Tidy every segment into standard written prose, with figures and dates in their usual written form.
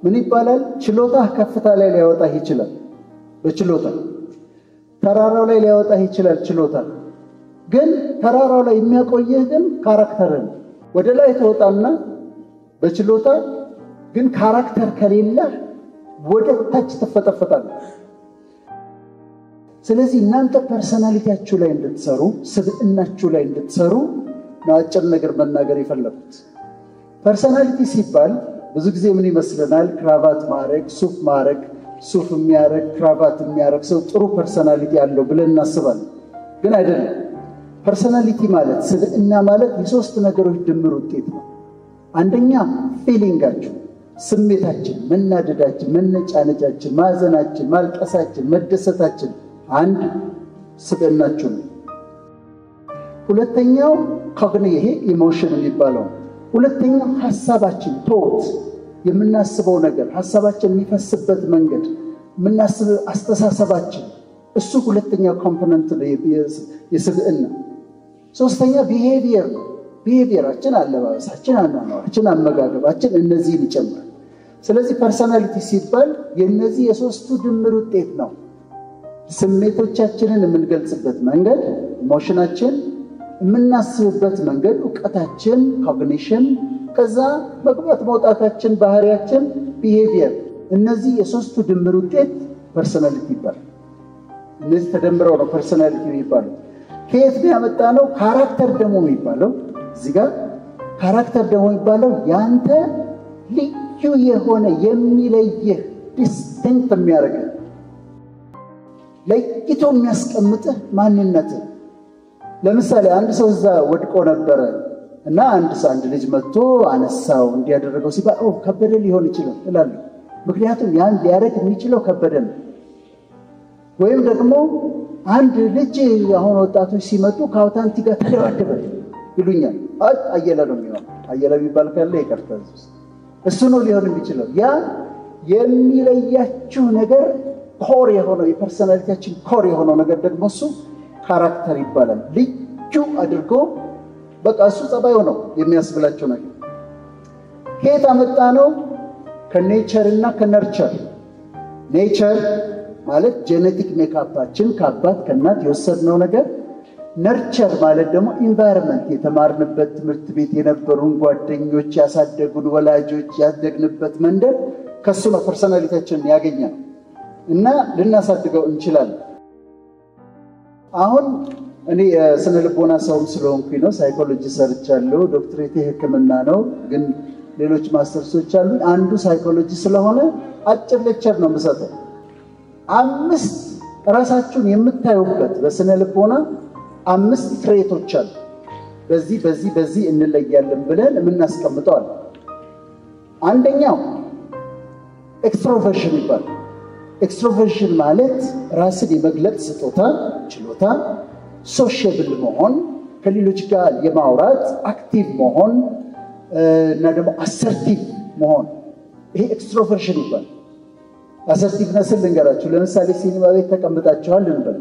ምን ይባላል? ችሎታ ከፍታ ላይ ሊያወጣህ ይችላል። በችሎታ ተራራው ላይ ሊያወጣህ ይችላል ችሎታ። ግን ተራራው ላይ የሚያቆየህ ግን ካራክተር ነው። ወደ ላይ ተወጣና በችሎታ ግን ካራክተር ከሌለ ወደ ታች ተፈጠፈጣለህ። ስለዚህ እናንተ ፐርሰናሊቲያችሁ ላይ እንድትሰሩ ስብዕናችሁ ላይ እንድትሰሩ ነው አጭር ነገር መናገር የፈለኩት። ፐርሰናሊቲ ሲባል ብዙ ጊዜ ምን ይመስለናል? ክራቫት ማረግ፣ ሱፍ ማረግ፣ ሱፍ የሚያረግ ክራቫት የሚያረግ ሰው ጥሩ ፐርሰናሊቲ ያለው ብለን እናስባለን። ግን አይደለም። ፐርሰናሊቲ ማለት ስብዕና ማለት የሶስት ነገሮች ድምር ውጤት ነው። አንደኛ ፊሊንጋችሁ፣ ስሜታችን፣ መናደዳችን፣ መነጫነጫችን፣ ማዘናችን፣ ማልቀሳችን፣ መደሰታችን አንድ ስብዕናችሁ ነው። ሁለተኛው ይሄ ኢሞሽን የሚባለው። ሁለተኛው ሐሳባችን ቶት የምናስበው ነገር ሐሳባችን የሚፈስበት መንገድ የምናስበው አስተሳሰባችን እሱ ሁለተኛው ኮምፖነንት ነው የስብዕና። ሶስተኛ ቢሄቪየር ነው። ቢሄቪየራችን፣ አለባበሳችን፣ አኗኗራችን፣ አመጋገባችን እነዚህን ይጨምራል። ስለዚህ ፐርሰናሊቲ ሲባል የነዚህ የሶስቱ ድምር ውጤት ነው። ስሜቶቻችንን የምንገልጽበት መንገድ ኢሞሽናችን፣ የምናስብበት መንገድ ዕውቀታችን ኮግኒሽን፣ ከዛ መግባት መውጣታችን ባህሪያችን ቢሄቪየር። እነዚህ የሶስቱ ድምር ውጤት ፐርሰናሊቲ ይባላል። እነዚህ ተደምረው ነው ፐርሰናሊቲ የሚባለው። ከየት ያመጣ ነው? ካራክተር ደግሞ የሚባለው እዚህ ጋር ካራክተር ደግሞ የሚባለው ያንተ ልዩ የሆነ የሚለየህ ዲስቲንክት የሚያደርግህ ለይቶ የሚያስቀምጥህ ማንነትህ። ለምሳሌ አንድ ሰው እዛ ወድቆ ነበረ እና አንድ ልጅ መጥቶ አነሳው እንዲያደረገው ሲባል ከበደ ሊሆን ይችላል እላለሁ። ምክንያቱም ያን ሊያደርግ የሚችለው ከበደ ነው። ወይም ደግሞ አንድ ልጅ አሁን ወጣቶች ሲመጡ ከአውታንቲ ጋር ተደባደበ ይሉኛል። አየለ ነው የሚሆነው። አየለ የሚባል ካለ ይቀርታል። እሱ ነው ሊሆን የሚችለው። ያ የሚለያችሁ ነገር ኮር የሆነው የፐርሰናሊቲያችን ኮር የሆነው ነገር ደግሞ እሱ ካራክተር ይባላል። ልዩ አድርጎ በቃ እሱ ጸባዩ ነው የሚያስብላችሁ ነገር። ከየት አመጣ ነው? ከኔቸር እና ከነርቸር። ኔቸር ማለት ጄኔቲክ ሜካፓችን ከአባት ከእናት የወሰድነው ነገር። ነርቸር ማለት ደግሞ ኢንቫይሮንመንት፣ የተማርንበት ትምህርት ቤት የነበሩን ጓደኞች፣ ያሳደጉን ወላጆች፣ ያደግንበት መንደር ከሱ ነው ፐርሰናሊቲያችንን ያገኘነው እና ልናሳድገው እንችላለን። አሁን እኔ ስነ ልቦና ሰውም ስለሆንኩኝ ነው ሳይኮሎጂ ሰርቻለሁ። ዶክትሬቴ ሕክምና ነው፣ ግን ሌሎች ማስተርሶች አሉ። አንዱ ሳይኮሎጂ ስለሆነ አጭር ሌክቸር ነው የምሰጠው። 5 ራሳችሁን የምታዩበት በስነ ልቦና 5 ትሬቶች አሉ። በዚህ እንለያለን ብለን የምናስቀምጠው አለ። አንደኛው ኤክስትሮቨርሽን ይባላል። ኤክስትሮቨርሽን ማለት ራስን የመግለጽ ስጦታ፣ ችሎታ፣ ሶሻብል መሆን፣ ከሌሎች ጋር የማውራት አክቲቭ መሆን እና ደግሞ አሰርቲቭ መሆን፣ ይሄ ኤክስትሮቨርሽን ይባላል። አሰርቲቭነስን ልንገራችሁ። ለምሳሌ ሲኒማ ቤት ተቀምጣችኋል እንበል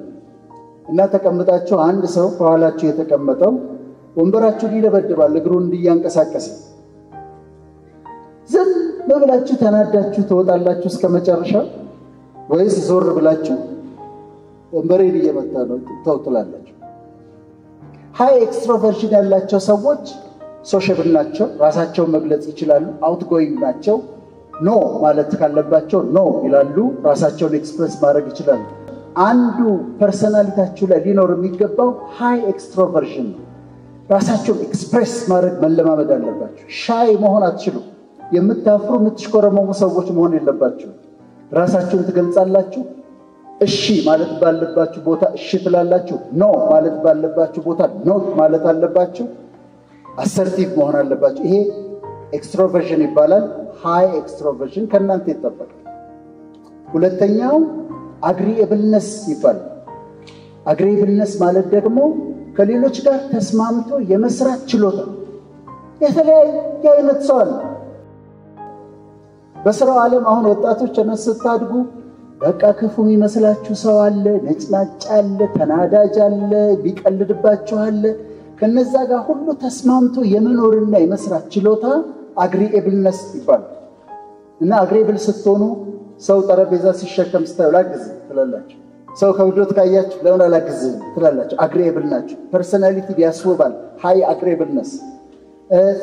እና ተቀምጣችሁ አንድ ሰው ከኋላችሁ የተቀመጠው ወንበራችሁን ይደበድባል እግሩን እንዲያንቀሳቀስ። ዝም ብላችሁ ተናዳችሁ ትወጣላችሁ እስከ መጨረሻው ወይስ ዞር ብላችሁ ወንበሬን እየመታ ነው ትወጣላችሁ? ሃይ ኤክስትሮቨርሽን ያላቸው ሰዎች ሶሻብል ናቸው፣ ራሳቸውን መግለጽ ይችላሉ፣ አውትጎይንግ ናቸው። ኖ ማለት ካለባቸው ኖ ይላሉ፣ ራሳቸውን ኤክስፕረስ ማድረግ ይችላሉ። አንዱ ፐርሰናሊቲያችሁ ላይ ሊኖር የሚገባው ሃይ ኤክስትሮቨርሽን ነው። ራሳቸውን ኤክስፕረስ ማድረግ መለማመድ አለባችሁ። ሻይ መሆን አትችሉም። የምታፍሩ የምትሽኮረመሙ ሰዎች መሆን የለባችሁ። ራሳችሁን ትገልጻላችሁ። እሺ ማለት ባለባችሁ ቦታ እሺ ትላላችሁ። ኖ ማለት ባለባችሁ ቦታ ኖ ማለት አለባችሁ። አሰርቲቭ መሆን አለባችሁ። ይሄ ኤክስትሮቨርሽን ይባላል። ሃይ ኤክስትሮቨርሽን ከእናንተ ይጠበቃል። ሁለተኛው አግሪኤብልነስ ይባላል። አግሪኤብልነስ ማለት ደግሞ ከሌሎች ጋር ተስማምቶ የመስራት ችሎታ። የተለያየ አይነት ሰው አለ በስራው ዓለም። አሁን ወጣቶች ተነስታድጉ በቃ ክፉ የሚመስላችሁ ሰው አለ፣ ነጭናጭ አለ፣ ተናዳጅ አለ፣ ቢቀልድባችሁ አለ። ከነዛ ጋር ሁሉ ተስማምቶ የመኖርና የመስራት ችሎታ አግሪኤብልነስ ይባላል። እና አግሬብል ስትሆኑ ሰው ጠረጴዛ ሲሸከም ስታዩ ላግዝ ትላላችሁ። ሰው ከብዶት ካያችሁ ለምን አላግዝ ትላላችሁ። አግሬብል ናችሁ። ፐርሰናሊቲ ያስወባል። ሃይ አግሬብልነስ።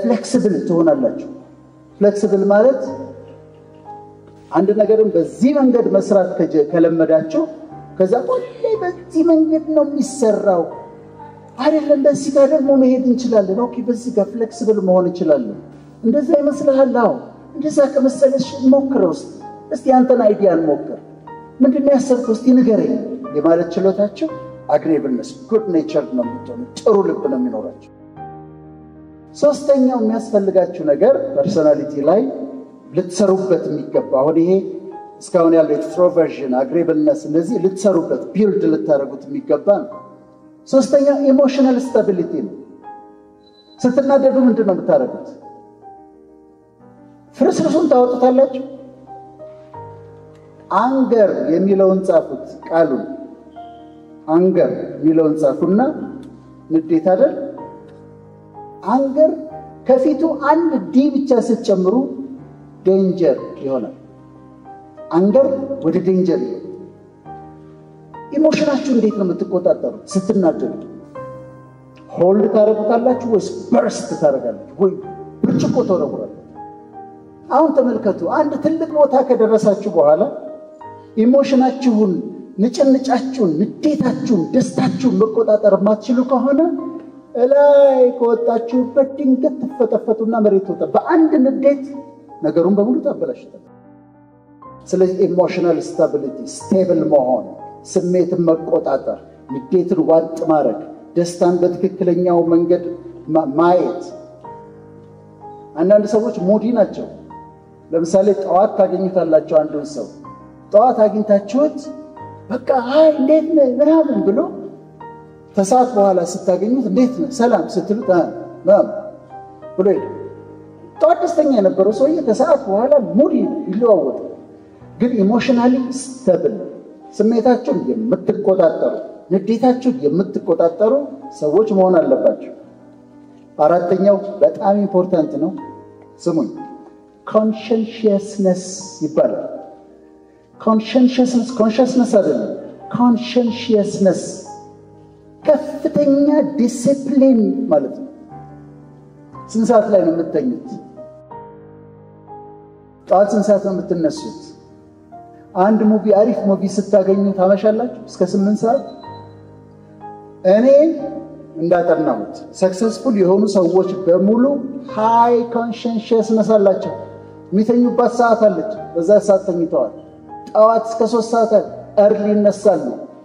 ፍሌክሲብል ትሆናላችሁ። ፍሌክሲብል ማለት አንድ ነገርን በዚህ መንገድ መስራት ከለመዳችሁ ከዛ ሁሌ በዚህ መንገድ ነው የሚሰራው አይደለም፣ በዚህ ጋር ደግሞ መሄድ እንችላለን። ኦኬ በዚህ ጋር ፍሌክሲብል መሆን እንችላለን። እንደዛ ይመስልሃል? አዎ እንደዛ ከመሰለሽ ሞክረው እስቲ አንተን አይዲያን ሞክር። ምንድነው ያሰብከው? እስቲ ንገረኝ የማለት ችሎታችሁ አግሬብልነስ ጉድ ኔቸር ነው የምትሆኑ። ጥሩ ልብ ነው የሚኖራችሁ። ሶስተኛው የሚያስፈልጋችሁ ነገር ፐርሰናሊቲ ላይ ልትሰሩበት የሚገባ አሁን ይሄ እስካሁን ያለው ኤክስትሮቨርዥን አግሬብልነስ እነዚህ ልትሰሩበት ቢልድ ልታደርጉት የሚገባ ነው። ሶስተኛው ኢሞሽናል ስታቢሊቲ ነው። ስትናደዱ ምንድነው የምታደርጉት? ፍርስርሱን ታወጡታላችሁ። አንገር የሚለውን ጻፉት። ቃሉን አንገር የሚለውን ጻፉና ንዴት አይደል? አንገር ከፊቱ አንድ ዲ ብቻ ስትጨምሩ ዴንጀር ይሆናል። አንገር ወደ ዴንጀር ይሆናል። ኢሞሽናችሁ እንዴት ነው የምትቆጣጠሩት? ስትናደዱ ሆልድ ታረጋላችሁ ወይስ በርስት ታረጋላችሁ ወይ ብርጭቆ ተወረወራላችሁ? አሁን ተመልከቱ። አንድ ትልቅ ቦታ ከደረሳችሁ በኋላ ኢሞሽናችሁን፣ ንጭንጫችሁን፣ ንዴታችሁን፣ ደስታችሁን መቆጣጠር ማትችሉ ከሆነ እላይ ከወጣችሁበት ድንገት ትፈጠፈጡና መሬት ወጣ በአንድ ንዴት ነገሩን በሙሉ ታበላሽታል። ስለዚህ ኢሞሽናል ስታቢሊቲ ስቴብል መሆን፣ ስሜትን መቆጣጠር፣ ንዴትን ዋጥ ማድረግ፣ ደስታን በትክክለኛው መንገድ ማየት። አንዳንድ ሰዎች ሙዲ ናቸው። ለምሳሌ ጠዋት ታገኙታላችሁ አንዱን ሰው ጠዋት አግኝታችሁት በቃ አይ እንዴት ነህ ምናምን ብሎ ከሰዓት በኋላ ስታገኙት እንዴት ነህ ሰላም ስትሉት ምናምን ብሎ ይሄዳል። ጠዋት ደስተኛ የነበረው ሰውዬ ከሰዓት በኋላ ሙዲ ይለዋወጣል። ግን ኢሞሽናሊ ስታብል ስሜታችሁን የምትቆጣጠሩ ንዴታችሁን የምትቆጣጠሩ ሰዎች መሆን አለባችሁ። አራተኛው በጣም ኢምፖርታንት ነው። ስሙኝ፣ ኮንሸንሽየስነስ ይባላል። ኮንሸንሽየስነስ አይደለም፣ ኮንሸንሽየስነስ ከፍተኛ ዲሲፕሊን ማለት ነው። ስንት ሰዓት ላይ ነው የምትተኙት? ጠዋት ስንት ሰዓት ነው የምትነሱት? አንድ ሙቪ አሪፍ ሙቪ ስታገኙ ታመሻላችሁ እስከ 8 ሰዓት። እኔ እንዳጠናሁት ሰክሰስፉል የሆኑ ሰዎች በሙሉ ሃይ ኮንሸንሽየስነስ አላቸው። የሚተኙባት ሰዓት አለች፣ በዛ ሰዓት ተኝተዋል። ጠዋት እስከ 3 ሰዓት እርሊ ይነሳሉ።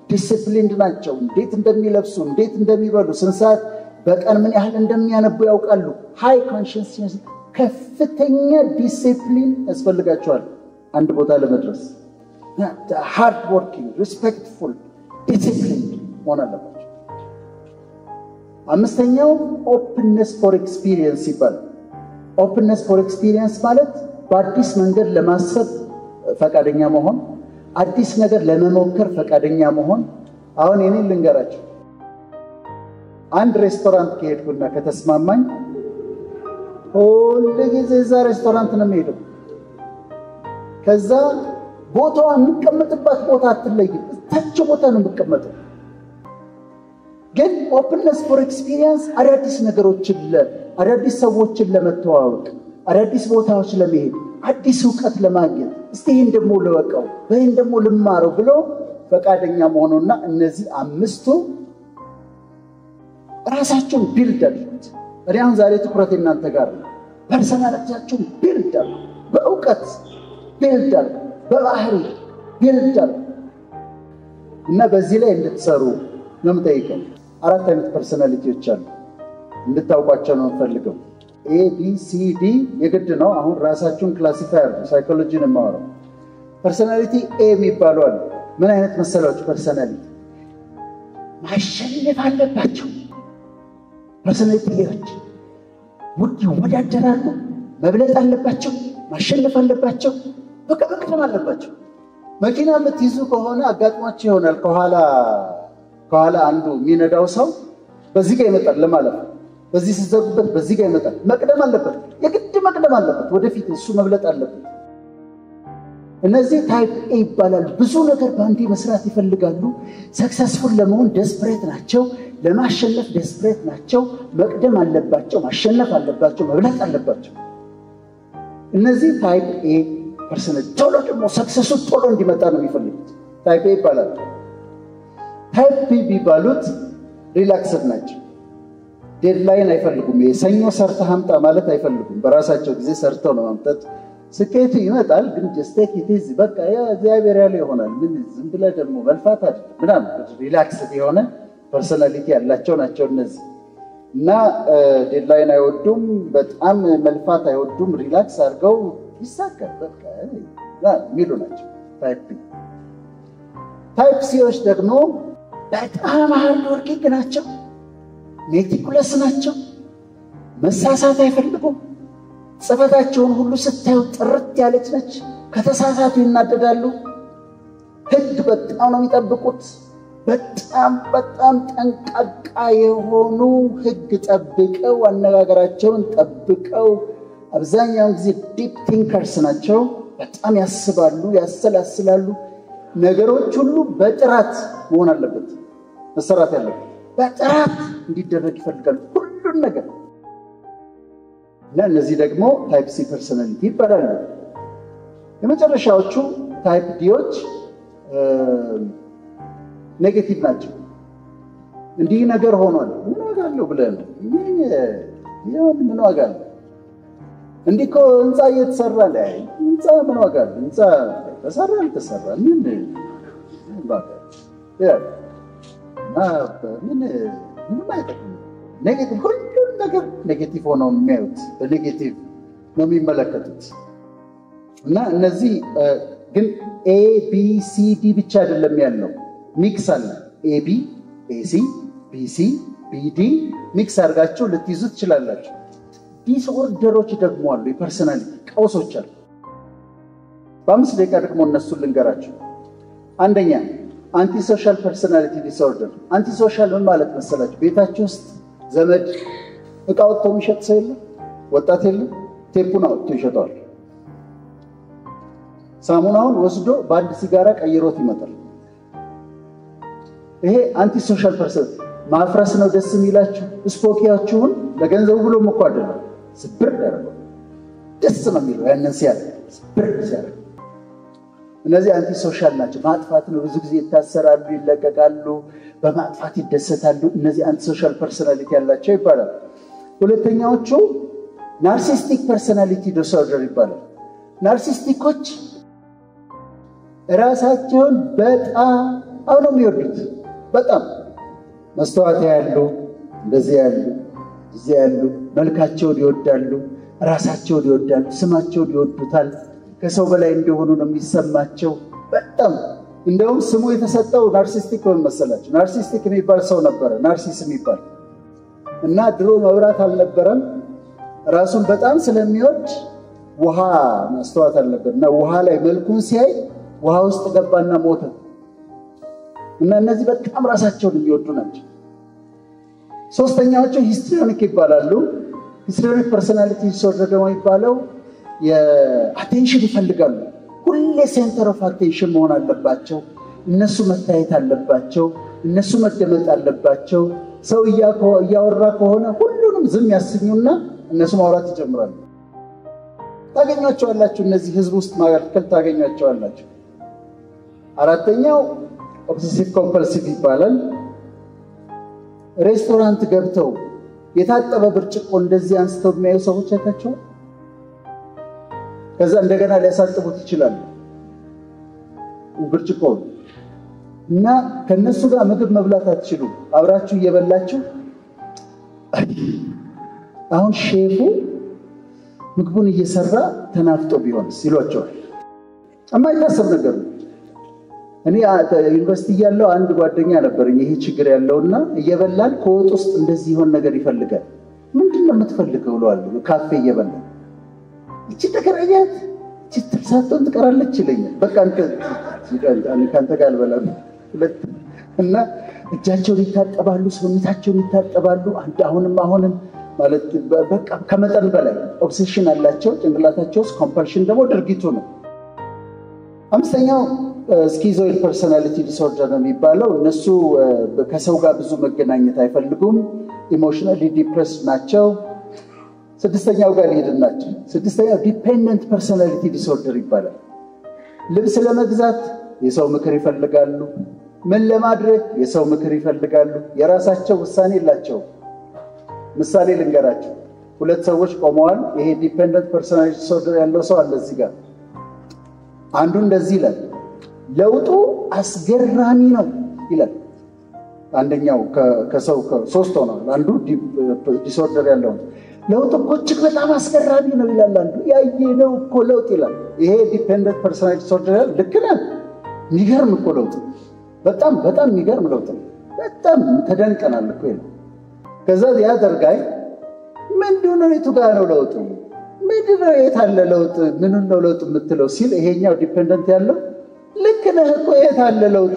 ዲሲፕሊንድ ናቸው። እንዴት እንደሚለብሱ፣ እንዴት እንደሚበሉ፣ ስንት ሰዓት በቀን ምን ያህል እንደሚያነቡ ያውቃሉ። ሃይ ኮንሸንሽየስ ከፍተኛ ዲሲፕሊን ያስፈልጋቸዋል አንድ ቦታ ለመድረስ። ሃርድ ወርኪንግ ሪስፔክትፉል ዲሲፕሊንድ መሆን አለባቸው። አምስተኛው ኦፕንነስ ፎር ኤክስፒሪየንስ ይባላል። ኦፕንነስ ፎር ኤክስፒሪየንስ ማለት በአዲስ መንገድ ለማሰብ ፈቃደኛ መሆን፣ አዲስ ነገር ለመሞከር ፈቃደኛ መሆን። አሁን እኔን ልንገራችሁ፣ አንድ ሬስቶራንት ከሄድኩና ከተስማማኝ ሁሉ ጊዜ እዛ ሬስቶራንት ነው የምሄደው። ከዛ ቦታው የምቀመጥባት ቦታ አትለይም፣ እታች ቦታ ነው የምቀመጠው። ግን ኦፕንነስ ፎር ኤክስፒሪየንስ አዳዲስ ነገሮችን አዳዲስ ሰዎችን ለመተዋወቅ፣ አዳዲስ ቦታዎች ለመሄድ፣ አዲስ ዕውቀት ለማግኘት፣ እስቲ ይሄን ደግሞ ልወቀው፣ ይሄን ደግሞ ልማረው ብሎ ፈቃደኛ መሆኑና እነዚህ አምስቱ ራሳችሁን ቢልድ አድርጉት። እኔ አሁን ዛሬ ትኩረት እናንተ ጋር ነው። ፐርሰናሊቲያችሁን ቢልድ አድርጉ፣ በእውቀት ቢልድ አድርጉ፣ በባህሪ ቢልድ አድርጉ እና በዚህ ላይ እንድትሰሩ ነው የምጠይቀው። 4 አይነት ፐርሰናሊቲዎች አሉ፣ እንድታውቋቸው ነው የምፈልገው። ኤ ቢ ሲ ዲ የግድ ነው። አሁን ራሳችሁን ክላሲፋይ አድርጉ። ሳይኮሎጂን የማወራው ፐርሰናሊቲ ኤ የሚባሉ አሉ። ምን አይነት መሰላችሁ? ፐርሰናሊቲ ማሸነፍ አለባቸው። ፐርሰናሊቲ ኤዎች ይወዳደራሉ፣ መብለጥ አለባቸው፣ ማሸነፍ አለባቸው፣ በቃ መቅደም አለባቸው። መኪና የምትይዙ ከሆነ አጋጥሟችሁ ይሆናል። ከኋላ አንዱ የሚነዳው ሰው በዚህ ጋር ይመጣል ለማለት ነው። በዚህ ሲዘጉበት በዚህ ጋር ይመጣል። መቅደም አለበት፣ የግድ መቅደም አለበት። ወደፊት እሱ መብለጥ አለበት። እነዚህ ታይፕ ኤ ይባላል። ብዙ ነገር ባንዲ መስራት ይፈልጋሉ። ሰክሰስፉል ለመሆን ዴስፕሬት ናቸው። ለማሸነፍ ዴስፕሬት ናቸው። መቅደም አለባቸው፣ ማሸነፍ አለባቸው፣ መብለጥ አለባቸው። እነዚህ ታይፕ ኤ ፐርሰናሊቲ ቶሎ ደግሞ ሰክሰሱ ቶሎ እንዲመጣ ነው የሚፈልጉት። ታይፕ ኤ ይባላል። ታይፕ ቢ ቢባሉት ሪላክስድ ናቸው። ዴድላይን አይፈልጉም። የሰኞ ሰርተህ አምጣ ማለት አይፈልጉም። በራሳቸው ጊዜ ሰርተው ነው ማምጣት። ስኬቱ ይመጣል ግን just take it easy በቃ ያ እግዚአብሔር ያለው ይሆናል። ምን ዝም ብለህ ደግሞ መልፋት አይደለም ምናምን ሪላክስድ የሆነ ፐርሰናሊቲ ያላቸው ናቸው እነዚህ። እና ዴድላይን አይወዱም፣ በጣም መልፋት አይወዱም። ሪላክስ አድርገው ይሳካል በቃ የሚሉ ናቸው ታይፕ ቢ። ታይፕ ሲዎች ደግሞ በጣም ሃርድ ወርኪንግ ናቸው፣ ሜቲኩለስ ናቸው፣ መሳሳት አይፈልጉም። ጽፈታቸውን ሁሉ ስታዩ ጥርት ያለች ነች። ከተሳሳቱ ይናደዳሉ። ህግ በጣም ነው የሚጠብቁት። በጣም ጠንቃቃ የሆኑ ህግ ጠብቀው አነጋገራቸውን ጠብቀው አብዛኛውን ጊዜ ዲፕ ቲንከርስ ናቸው። በጣም ያስባሉ፣ ያሰላስላሉ። ነገሮች ሁሉ በጥራት መሆን አለበት፣ መሰራት ያለበት በጥራት እንዲደረግ ይፈልጋሉ ሁሉን ነገር። እነዚህ ደግሞ ታይፕ ሲ ፐርሰናሊቲ ይባላሉ። የመጨረሻዎቹ ታይፕ ዲዎች ኔጌቲቭ ናቸው። እንዲህ ነገር ሆኗል ምን ዋጋ አለው ብለህ ነው ምን ዋጋ አለው? እንዲህ እኮ ህንፃ እየተሰራ ላይ ህንፃ ምን ዋጋ አለው? ህንፃ ተሰራ አልተሰራ ምን ዋጋ ምን አይጠቅም። ኔጌቲቭ ሁሉም ነገር ኔጌቲቭ ሆነው የሚያዩት በኔጌቲቭ ነው የሚመለከቱት። እና እነዚህ ግን ኤ ቢ ሲ ዲ ብቻ አይደለም ያለው፣ ሚክስ አለ። ኤ ቢ ኤ ሲ ቢ ሲ ቢ ዲ ሚክስ አድርጋችሁ ልትይዙ ትችላላችሁ። ዲስኦርደሮች ደግሞ አሉ፣ የፐርሰናሊቲ ቀውሶች አሉ። በአምስት ደቂቃ ደግሞ እነሱን ልንገራችሁ። አንደኛ አንቲ ሶሻል ፐርሰናሊቲ ዲስኦርደር። አንቲ ሶሻል ምን ማለት መሰላችሁ? ቤታችሁ ውስጥ ዘመድ እቃ ወጥቶ የሚሸጥ ሰው የለም፣ ወጣት የለም፣ ቴፑን አውጥቶ ይሸጠዋል። ሳሙናውን ወስዶ በአንድ ሲጋራ ቀይሮት ይመጣል። ይሄ አንቲ ሶሻል ፐርሰናሊቲ ማፍረስ ነው። ደስ የሚላችሁ ስፖኪያችሁን ለገንዘቡ ብሎ እኮ አይደለም፣ ስብር ያደርጋል። ደስ ነው የሚለው ያንን ሲያደርግ፣ ስብር ሲያደርግ። እነዚህ አንቲ ሶሻል ናቸው። ማጥፋት ነው። ብዙ ጊዜ ይታሰራሉ፣ ይለቀቃሉ፣ በማጥፋት ይደሰታሉ። እነዚህ አንቲ ሶሻል ፐርሰናሊቲ ያላቸው ይባላል። ሁለተኛዎቹ ናርሲስቲክ ፐርሰናሊቲ ዲስኦርደር ይባላል። ናርሲስቲኮች ራሳቸውን በጣም ነው የሚወዱት። በጣም መስተዋት ያሉ፣ እንደዚህ ያሉ፣ እዚህ ያሉ፣ መልካቸውን ይወዳሉ፣ ራሳቸውን ይወዳሉ፣ ስማቸውን ይወዱታል። ከሰው በላይ እንደሆኑ ነው የሚሰማቸው። በጣም እንደውም ስሙ የተሰጠው ናርሲስቲክ ነው መሰላችሁ። ናርሲስቲክ የሚባል ሰው ነበረ፣ ናርሲስ የሚባል እና ድሮ መብራት አልነበረም። ራሱን በጣም ስለሚወድ ውሃ ማስተዋት አልነበር እና ውሃ ላይ መልኩን ሲያይ ውሃ ውስጥ ገባና ሞተ። እና እነዚህ በጣም ራሳቸውን የሚወዱ ናቸው። ሶስተኛዎቹ ሂስትሪዮኒክ ይባላሉ። ሂስትሪዮኒክ ፐርሰናሊቲ ዲስኦርደር ደግሞ የሚባለው የአቴንሽን ይፈልጋሉ። ሁሌ ሴንተር ኦፍ አቴንሽን መሆን አለባቸው። እነሱ መታየት አለባቸው። እነሱ መደመጥ አለባቸው። ሰው እያወራ ከሆነ ሁሉንም ዝም ያስኙና እነሱ ማውራት ይጀምራሉ። ታገኛቸዋላችሁ። እነዚህ ህዝብ ውስጥ ማገልከል ታገኛቸዋላችሁ። አራተኛው ኦብሰሲቭ ኮምፐልሲቭ ይባላል። ሬስቶራንት ገብተው የታጠበ ብርጭቆ እንደዚህ አንስተው የሚያዩ ሰዎች አይታችኋል? ከዛ እንደገና ሊያሳጥቡት ይችላሉ ብርጭቆውን እና ከነሱ ጋር ምግብ መብላት አትችሉም። አብራችሁ እየበላችሁ አሁን ሼፉ ምግቡን እየሰራ ተናፍጦ ቢሆንስ ይሏቸዋል። የማይታሰብ ነገር ነው። እኔ ዩኒቨርሲቲ ያለው አንድ ጓደኛ ነበረኝ ይሄ ችግር ያለውና እየበላን ከወጥ ውስጥ እንደዚህ ይሆን ነገር ይፈልጋል። ምንድነው የምትፈልገው ብለዋል። ካፌ እየበላን እቺ ተከራያት እቺ ተሳጥቶን ትቀራለች ይለኛል። በቃ አንተ ጋር አልበላም እና እጃቸውን ይታጠባሉ፣ ሰውነታቸውን ይታጠባሉ። አሁንም ማለት በቃ ከመጠን በላይ ኦብሴሽን አላቸው ጭንቅላታቸው ውስጥ። ኮምፐልሽን ደግሞ ድርጊቱ ነው። አምስተኛው ስኪዞይድ ፐርሰናሊቲ ዲስኦርደር ነው የሚባለው። እነሱ ከሰው ጋር ብዙ መገናኘት አይፈልጉም፣ ኢሞሽናሊ ዲፕረስድ ናቸው። ስድስተኛው ጋር ሊሄድናቸው ስድስተኛው ዲፔንደንት ፐርሰናሊቲ ዲስኦርደር ይባላል። ልብስ ለመግዛት የሰው ምክር ይፈልጋሉ። ምን ለማድረግ የሰው ምክር ይፈልጋሉ። የራሳቸው ውሳኔ የላቸውም። ምሳሌ ልንገራቸው። ሁለት ሰዎች ቆመዋል። ይሄ ዲፔንደንት ፐርሰናሊቲ ዲስኦርደር ያለው ሰው አለ እዚህ ጋር። አንዱ እንደዚህ ይላል፣ ለውጡ አስገራሚ ነው ይላል። አንደኛው ከሰው ሶስት ሆነው አንዱ ዲስኦርደር ያለው ለውጡ እኮ እጅግ በጣም አስገራሚ ነው ይላል። አንዱ ያየነው እኮ ለውጥ ይላል። ይሄ ዲፔንደንት ፐርሰናሊቲ ዲስኦርደር ልክ ነህ፣ የሚገርም እኮ ለውጥ፣ በጣም በጣም የሚገርም ለውጥ ነው፣ በጣም ተደንቀናል እኮ ይላል። ከዛ ያደርጋይ ምንድነው የቱ ጋር ነው ለውጡ? ምንድነው የት አለ ለውጥ? ምኑን ነው ለውጥ የምትለው ሲል ይሄኛው ዲፔንደንት ያለው ልክ ነህ እኮ የት አለ ለውጥ?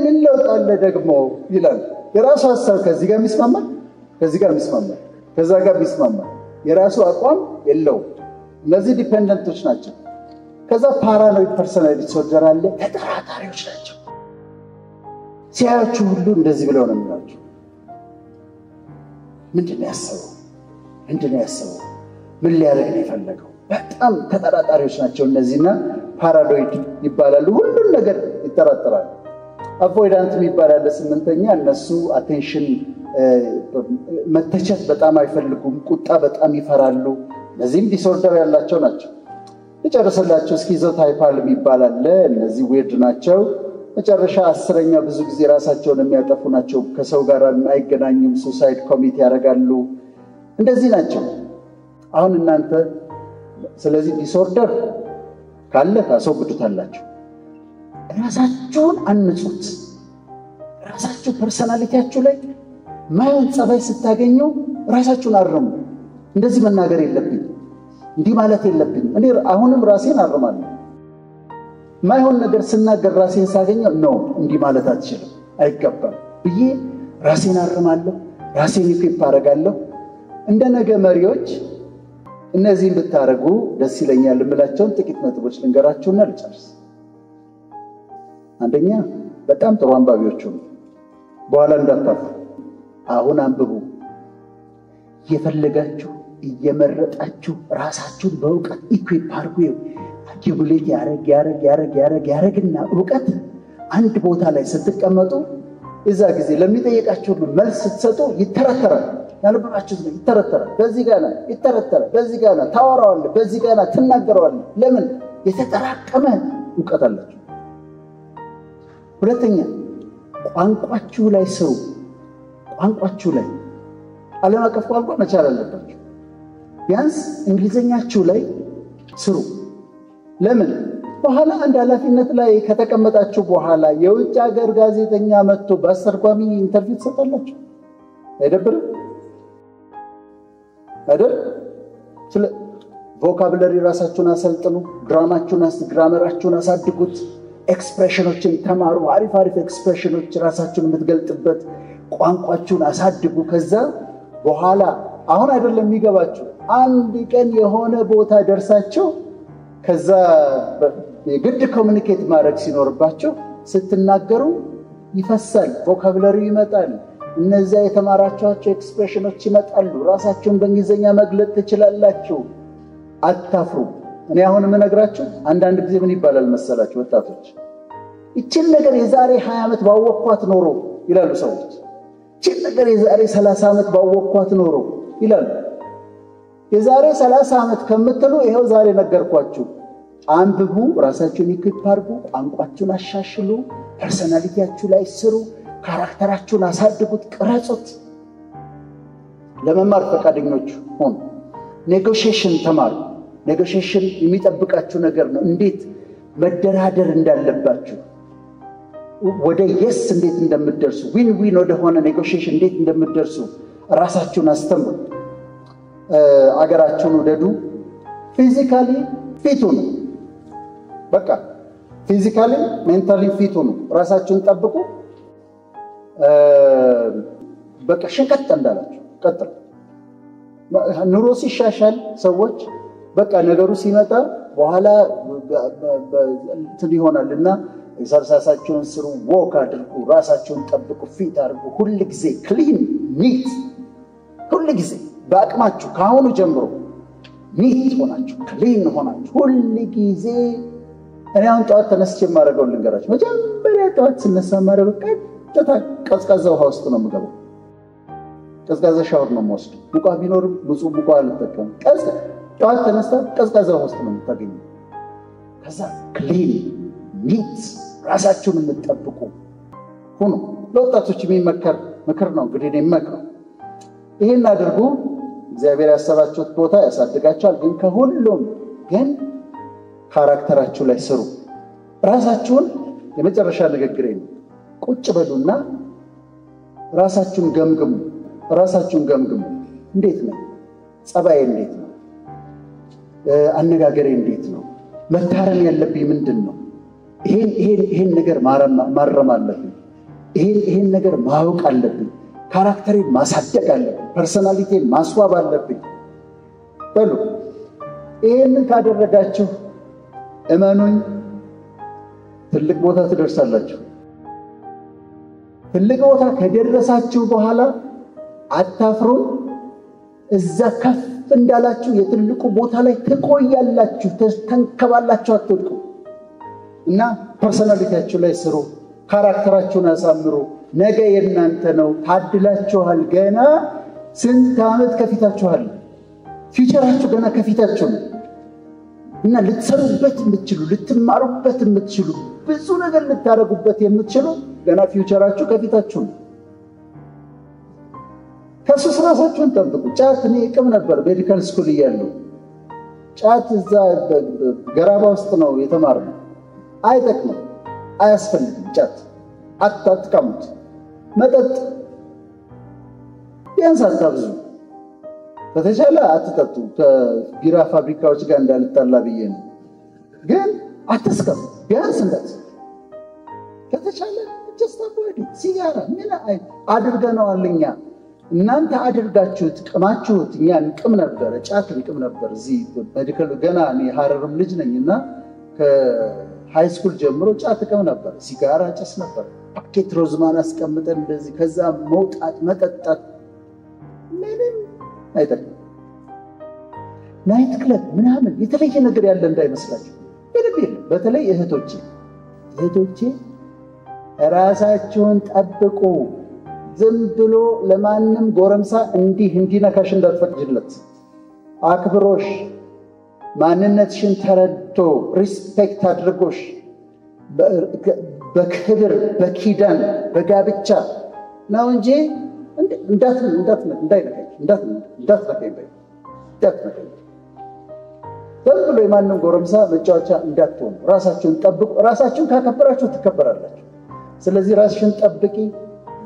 ምን ለውጥ አለ ደግሞ ይላል። የራሱ ሐሳብ ከዚህ ጋር የሚስማማል፣ ከዚህ ጋር የሚስማማል፣ ከዛ ጋር የሚስማማል። የራሱ አቋም የለውም። እነዚህ ዲፔንደንቶች ናቸው። ከዛ ፓራኖይድ ፐርሰናሊቲ ዲስኦርደር አለ። ተጠራጣሪዎች ናቸው። ሲያዩችሁ ሁሉ እንደዚህ ብለው ነው የሚላቸው። ምንድነው ያሰበው? ምንድነው ያሰበው? ምን ሊያደርግ ነው የፈለገው? በጣም ተጠራጣሪዎች ናቸው እነዚህና ፓራኖይድ ይባላሉ። ሁሉን ነገር ይጠራጠራሉ። አቮይዳንት የሚባል አለ ስምንተኛ። እነሱ አቴንሽን መተቸት በጣም አይፈልጉም። ቁጣ በጣም ይፈራሉ። እነዚህም ዲስኦርደር ያላቸው ናቸው። መጨረሻላቸው ስኪዞታይፓል የሚባል አለ። እነዚህ ዊርድ ናቸው። መጨረሻ አስረኛ ብዙ ጊዜ ራሳቸውን የሚያጠፉ ናቸው። ከሰው ጋር አይገናኙም። ሱሳይድ ኮሚት ያደርጋሉ። እንደዚህ ናቸው። አሁን እናንተ ስለዚህ ዲስኦርደር ካለ ታስወግዱታላችሁ። ራሳችሁን አንጹት። ራሳችሁ ፐርሰናሊቲያችሁ ላይ ማይሆን ጸባይ ስታገኙ ራሳችሁን አርሙ። እንደዚህ መናገር የለብኝ፣ እንዲህ ማለት የለብኝ። እኔ አሁንም ራሴን አርማለሁ። ማይሆን ነገር ስናገር ራሴን ሳገኘው ነው እንዲህ ማለት አትችልም፣ አይገባም ብዬ ራሴን አርማለሁ። ራሴን ኢኩዊፕ አደርጋለሁ። እንደ ነገ መሪዎች እነዚህን ብታረጉ ደስ ይለኛል የምላቸውን ጥቂት ነጥቦች ልንገራችሁና ልጨርስ። አንደኛ በጣም ጥሩ አንባቢዎች ሁኑ። በኋላ እንዳታፉ። አሁን አንብቡ። እየፈለጋችሁ እየመረጣችሁ ራሳችሁን በእውቀት ኢኩዊፕ አድርጉ። አኪሙሌት ያረግና እውቀት አንድ ቦታ ላይ ስትቀመጡ እዛ ጊዜ ለሚጠይቃችሁ ሁሉ መልስ ስትሰጡ ይተረተራል። ያለባችሁት ነው ይተረተራል። በዚህ ጋር ነው ይተረተራል። በዚህ ጋር ነው ታወራዋለህ፣ በዚህ ጋር ነው ትናገራዋለህ። ለምን? የተጠራቀመ እውቀት አላችሁ። ሁለተኛ ቋንቋችሁ ላይ ስሩ። ቋንቋችሁ ላይ ዓለም አቀፍ ቋንቋ መቻል አለባችሁ። ቢያንስ እንግሊዘኛችሁ ላይ ስሩ። ለምን? በኋላ አንድ ኃላፊነት ላይ ከተቀመጣችሁ በኋላ የውጭ ሀገር ጋዜጠኛ መጥቶ በአስተርጓሚ ኢንተርቪው ትሰጣላችሁ። አይደብርም? አይደል? ስለ ቮካብለሪ ራሳችሁን አሰልጥኑ። ግራመራችሁን አሳድጉት። ኤክስፕሬሽኖችን ተማሩ። አሪፍ ኤክስፕሬሽኖች ራሳችሁን የምትገልጥበት ቋንቋችሁን አሳድጉ። ከዛ በኋላ አሁን አይደለም የሚገባችሁ፣ አንድ ቀን የሆነ ቦታ ደርሳችሁ ከዛ የግድ ኮሙኒኬት ማድረግ ሲኖርባችሁ ስትናገሩ ይፈሳል፣ ቮካብለሪው ይመጣል። እነዚያ የተማራችኋቸው ኤክስፕሬሽኖች ይመጣሉ። ራሳችሁን በእንግሊዝኛ መግለጥ ትችላላችሁ። አታፍሩ። እኔ አሁን የምነግራችሁ አንዳንድ ጊዜ ምን ይባላል መሰላችሁ ወጣቶች፣ እቺን ነገር የዛሬ 20 ዓመት ባወቅኳት ኖሮ ይላሉ ሰዎች። እቺን ነገር የዛሬ 30 ዓመት ባወቅኳት ኖሮ ይላሉ። የዛሬ 30 ዓመት ከምትሉ ይሄው ዛሬ ነገርኳችሁ። አንብቡ፣ ራሳችሁን ኢኩዊፕ አድርጉ፣ ቋንቋችሁን አሻሽሉ፣ ፐርሰናሊቲያችሁ ላይ ስሩ፣ ካራክተራችሁን አሳድጉት፣ ቅረጹት። ለመማር ፈቃደኞች ሁኑ። ኔጎሺዬሽን ተማሩ። ኔጎሺዬሽን የሚጠብቃችሁ ነገር ነው። እንዴት መደራደር እንዳለባችሁ፣ ወደ የስ እንዴት እንደምትደርሱ፣ ዊን ወደ ሆነ ኔጎሺዬሽን እንዴት እንደምትደርሱ ራሳችሁን አስተምሩ። አገራችሁን ውደዱ። ፊዚካሊ ፊት ሁኑ። በቃ ፊዚካሊ ሜንታሊ ፊት ሁኑ። ራሳችሁን ጠብቁ። በቃ ሽንቀጥ እንዳላችሁ ቀጥሉ። ኑሮ ሲሻሻል ሰዎች በቃ ነገሩ ሲመጣ በኋላ እንትን ይሆናልና ኤክሰርሳይሳችሁን ስሩ፣ ወክ አድርጉ፣ ራሳችሁን ጠብቁ፣ ፊት አድርጉ። ሁሉ ጊዜ ክሊን ኒት፣ ሁሉ ጊዜ በአቅማችሁ ካሁኑ ጀምሮ ኒት ሆናችሁ ክሊን ሆናችሁ ሁሉ ጊዜ። እኔ አሁን ጠዋት ተነስቼ የማደርገው ልንገራችሁ። መጀመሪያ ጠዋት ስነሳ የማደርገው ቀጥታ ቀዝቃዛ ውሃ ውስጥ ነው የምገባው። ቀዝቃዛ ሻወር ነው የምወስደው። ሙቃ ቢኖርም ብዙ ሙቃ አልጠቀምም። ጠዋት ተነስታ ቀዝቃዛ ውሃ ውስጥ ነው የምታገኘው። ከዛ ክሊን ኒት ራሳችሁን የምትጠብቁ ሁኑ። ለወጣቶች የሚመከር ምክር ነው እንግዲህ እኔ የምመክረው። ይሄን አድርጉ። እግዚአብሔር ያሰባችሁት ቦታ ያሳድጋችኋል። ግን ከሁሉም ግን ካራክተራችሁ ላይ ስሩ። ራሳችሁን የመጨረሻ ንግግሬ ነው። ቁጭ በሉና ራሳችሁን ገምግሙ። ራሳችሁን ገምግሙ። እንዴት ነው ጸባዬ? እንዴት ነው አነጋገሬ? እንዴት ነው መታረም ያለብኝ? ምንድን ነው? ይሄን ነገር ማረም አለብኝ። ይሄን ነገር ማወቅ አለብኝ። ካራክተሬን ማሳደግ አለብኝ። ፐርሰናሊቲን ማስዋብ አለብኝ በሉ። ይሄንን ካደረጋችሁ እመኑኝ ትልቅ ቦታ ትደርሳላችሁ። ትልቅ ቦታ ከደረሳችሁ በኋላ አታፍሩም። እዛ ከፍ እንዳላችሁ የትልቁ ቦታ ላይ ትቆያላችሁ። ተንከባላችሁ አትወድቁ። እና ፐርሰናሊቲያችሁ ላይ ስሩ። ካራክተራችሁን አሳምሩ። ነገ የእናንተ ነው። ታድላችኋል። ገና ስንት ዓመት ከፊታችኋል። ፊውቸራችሁ ገና ከፊታችሁ ነው። እና ልትሰሩበት የምትችሉ ልትማሩበት የምትችሉ ብዙ ነገር ልታረጉበት የምትችሉ ገና ፊውቸራችሁ ከፊታችሁ ነው። ከሱስ ራሳችሁን ጠብቁ። ጫት እኔ እቅም ነበር ሜዲካል ስኩል እያለሁ። ጫት እዛ ገራባ ውስጥ ነው የተማርነው። አይጠቅምም፣ አያስፈልግም። ጫት አትቃሙት። መጠጥ ቢያንስ አታብዙ። ከተቻለ አትጠጡ። ከቢራ ፋብሪካዎች ጋር እንዳልጣላ ብዬ ነው። ግን አትስከም። ቢያንስ እንዳትስከም ከተቻለ ተስተባዱ። ሲጋራ ምን አድርገነዋል እኛ። እናንተ አድርጋችሁት ቅማችሁት። እኛ እንቅም ነበር፣ ጫት እንቅም ነበር። እዚህ ሜዲካል ገና እኔ ሐረርም ልጅ ነኝና ከሃይ ስኩል ጀምሮ ጫት ቅም ነበር። ሲጋራ ጨስ ነበር። ፓኬት ሮዝማን አስቀምጠን እንደዚህ ከዛ መውጣት መጠጣት ምንም አይጠቅም። ናይት ክለብ ምናምን የተለየ ነገር ያለ እንዳይመስላችሁ። በተለይ እህቶቼ ራሳችሁን ጠብቁ። ዝም ብሎ ለማንም ጎረምሳ እንዲነካሽ እንዳትፈቅጂለት። አክብሮሽ ማንነትሽን ተረድቶ ሪስፔክት አድርጎሽ በክብር በኪዳን በጋብቻ ነው እንጂ እንዳትነካኝ። ዝም ብሎ የማንም ጎረምሳ መጫወቻ እንዳትሆኑ። ራሳችሁን ጠብቁ። ራሳችሁን ካከበራችሁ ትከበራላችሁ። ስለዚህ ራስሽን ጠብቂ።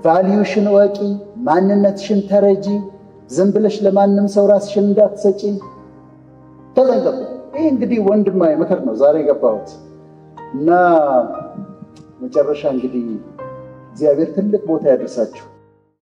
ቫልዩሽን ወቂ። ማንነትሽን ተረጂ። ዝም ብለሽ ለማንም ሰው ራስሽን እንዳትሰጪ ተጠንቀቁ። ይህ እንግዲህ ወንድማዊ ምክር ነው ዛሬ የገባሁት እና መጨረሻ እንግዲህ እግዚአብሔር ትልቅ ቦታ ያደርሳችሁ።